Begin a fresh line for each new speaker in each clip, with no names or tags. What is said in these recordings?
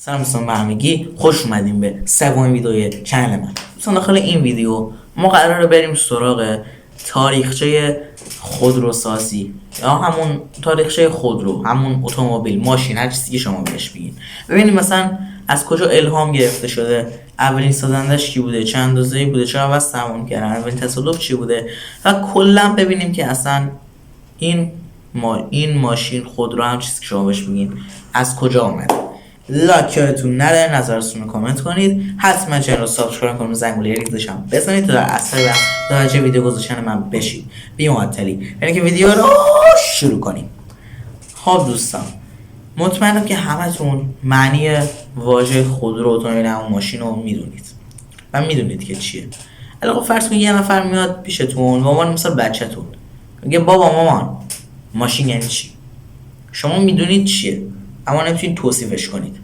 سلام دوستان به همگی، خوش اومدیم به سومین ویدیوی چنل من. دوستان داخل این ویدیو ما قراره بریم سراغ تاریخچه خودروسازی یا همون تاریخچه خودرو، همون اتومبیل، ماشین، هر چیزی که شما بهش بگین. ببینیم مثلا از کجا الهام گرفته شده، اولین سازندش کی بوده، چه اندازه‌ای بوده، چه عوض تمام کردن، اولین تصادف چی بوده و کلا ببینیم که اصلا این ماشین خودرو، هم چیزی که شما بهش بگین، از کجا اومده. لایک یادتون نره، نظرتون رو کامنت کنید، حتما چنل رو سابسکرایب کنید، زنگوله ریزش هم بزنید تا در اثر متوجه ویدیو گذاشتن من بشید. بی معطلی یعنی که ویدیو رو شروع کنیم. خب دوستان، مطمئنم که همتون معنی واژه خودرو، اتومبیل، همون ماشین رو میدونید و میدونید که چیه. الان فرض کنید یه نفر میاد پیشتون، به عنوان مثلا بچه‌تون میگه بابا مامان ماشین یعنی چی؟ شما میدونید چیه اما نمیتونید توصیفش کنید.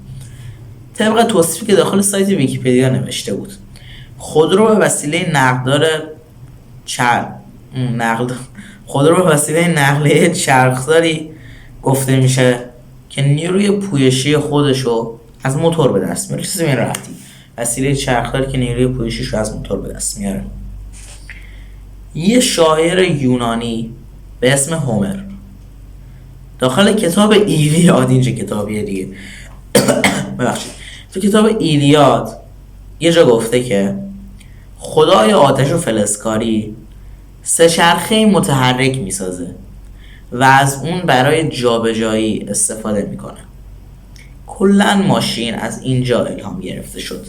طبق توصیفی که داخل سایت ویکی‌پدیا نوشته بود، خودرو به وسیله نقلیه چرخداری گفته میشه که نیروی پویشی خودشو از موتور به دست میاره. چیزی این راحتی، وسیله چرخداری که نیروی پویشیش رو از موتور به دست میاره. یه شاعر یونانی به اسم هومر داخل کتاب ایلیاد، اینجا کتابیه دیگه ببخشید، تو کتاب ایلیاد یه جا گفته که خدای آتش و فلزکاری سه چرخه متحرک میسازه و از اون برای جابجایی استفاده میکنه. کلن ماشین از اینجا الهام گرفته شد.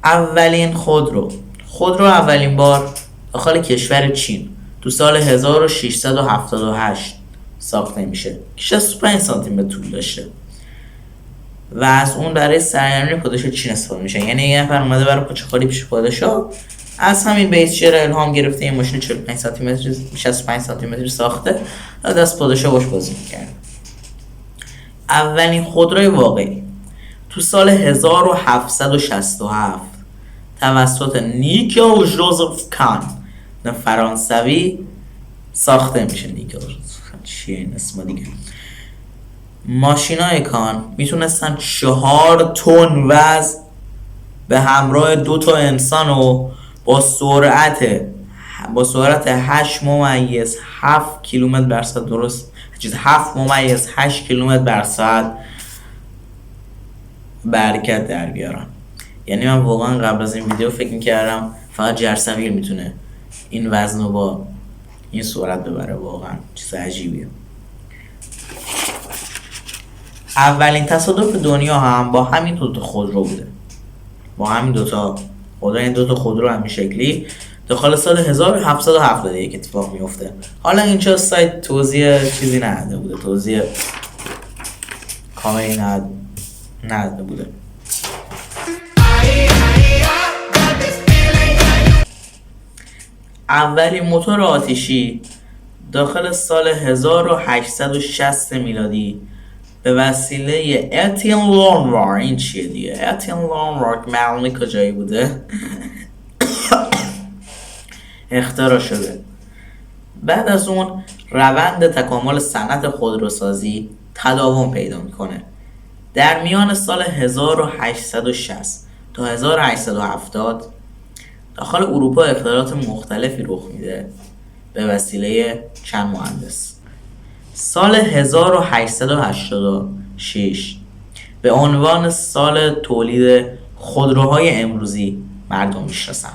اولین خودرو اولین بار داخل کشور چین تو سال 1678 ساخته میشه که 65 سانتی متر طول داشته و از اون برای سرگرمی پادشاه چین استفاده میشه. یعنی یه نفر اومده برای پاچه‌خواری پیش پادشاه، از همین بیس چیر الهام گرفته این ماشین 45 سانتی متر 65 سانتی متر ساخته و دست پادشاه باش بازی می‌کرد. اولین خودروی واقعی تو سال 1767 توسط نیکل ژوزف کان فرانسوی ساخته میشه. نیکل چیه این اسم دیگه؟ ماشینای کان میتونستن 4 تن وزن به همراه 2 تا انسان و با سرعت 8.7 کیلومتر بر ساعت، درست 7.8 کیلومتر بر ساعت برکت در بیارن. یعنی من واقعا قبل از این ویدیو فکر میکردم فقط جرثقیل میتونه این وزن رو با این سرعت ببره. واقعا چیز عجیبیه. اولین تصادف دنیا هم با همین دوتا خودرو بوده، با همین دوتا خودرو همین شکلی داخل سال 1771 اتفاق میفته. حالا اینجا سایت توضیح چیزی نداده بوده، توضیح کاملی نداده بوده. اولین موتور آتشی داخل سال 1860 میلادی به وسیله اتیل لونوار، این چیه دیگه؟ اتیل لونوار که معلومه کجایی بوده اختراع شده. بعد از اون روند تکامل صنعت خودروسازی تداوم پیدا میکنه. در میان سال 1860 تا 1870 داخل اروپا اختراعات مختلفی رخ میده به وسیله چند مهندس. سال 1886 به عنوان سال تولید خودروهای امروزی مردم میشناسن.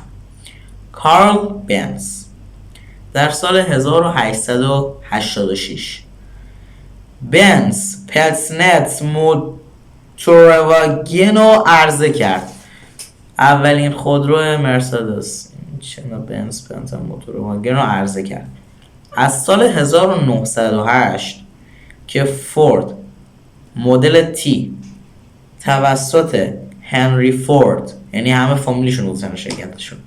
کارل بنز در سال 1886 بنز پلسنت موتورواگن رو عرضه کرد. اولین خودرو مرسدس بنز موتورواگن رو عرضه کرد. از سال 1908 که فورد مدل تی توسط هنری فورد، یعنی همه فامیلیشون بودن شرکتشون،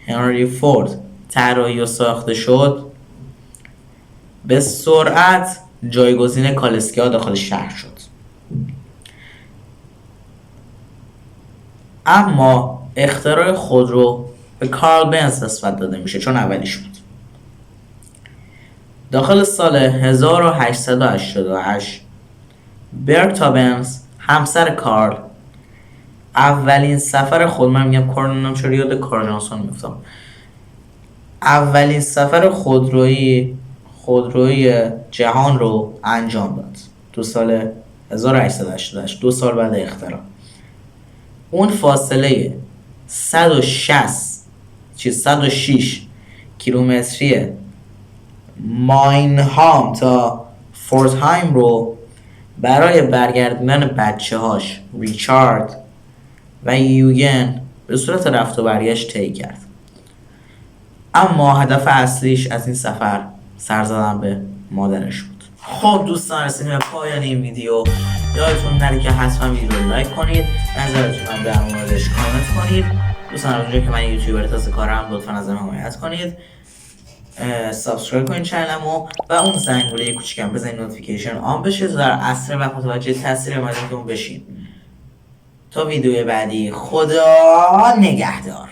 هنری فورد طراحی و ساخته شد، به سرعت جایگزین کالسکی‌ها داخل شهر شد. اما اختراع خودرو به کارل بنز نسبت داده میشه چون اولیش بود. داخل سال 1888 برتا بنز همسر کارل اولین سفر خود، من میگم کارل نمیدونم چرا یاد کارل جانسون میفتم، اولین سفر خودروی جهان رو انجام داد تو سال 1888، 2 سال بعد اختراع. اون فاصله 106 کیلومتری ماینهام تا فورتهایم رو برای برگردوندن بچه‌هاش ریچارد و یوگن به صورت رفت و برگشت طی کرد. اما هدف اصلیش از این سفر سر زدن به مادرش بود. خب دوستان رسیدیم به پایان این ویدیو. یادتون نره که حتما ویدیو رو لایک کنید، نظرتون هم در موردش کامنت کنید. دوستان اونجایی که من یوتیوبر تازه کارم لطفا ازم حمایت کنید، سابسکرایب کنید چنلمو و اون زنگوله کوچیکم بزنید نوتیفیکیشن آن بشه تا در اسرع وقت متوجه تاثیر مدیونتون بشین. تا ویدیو بعدی، خدا نگهدار.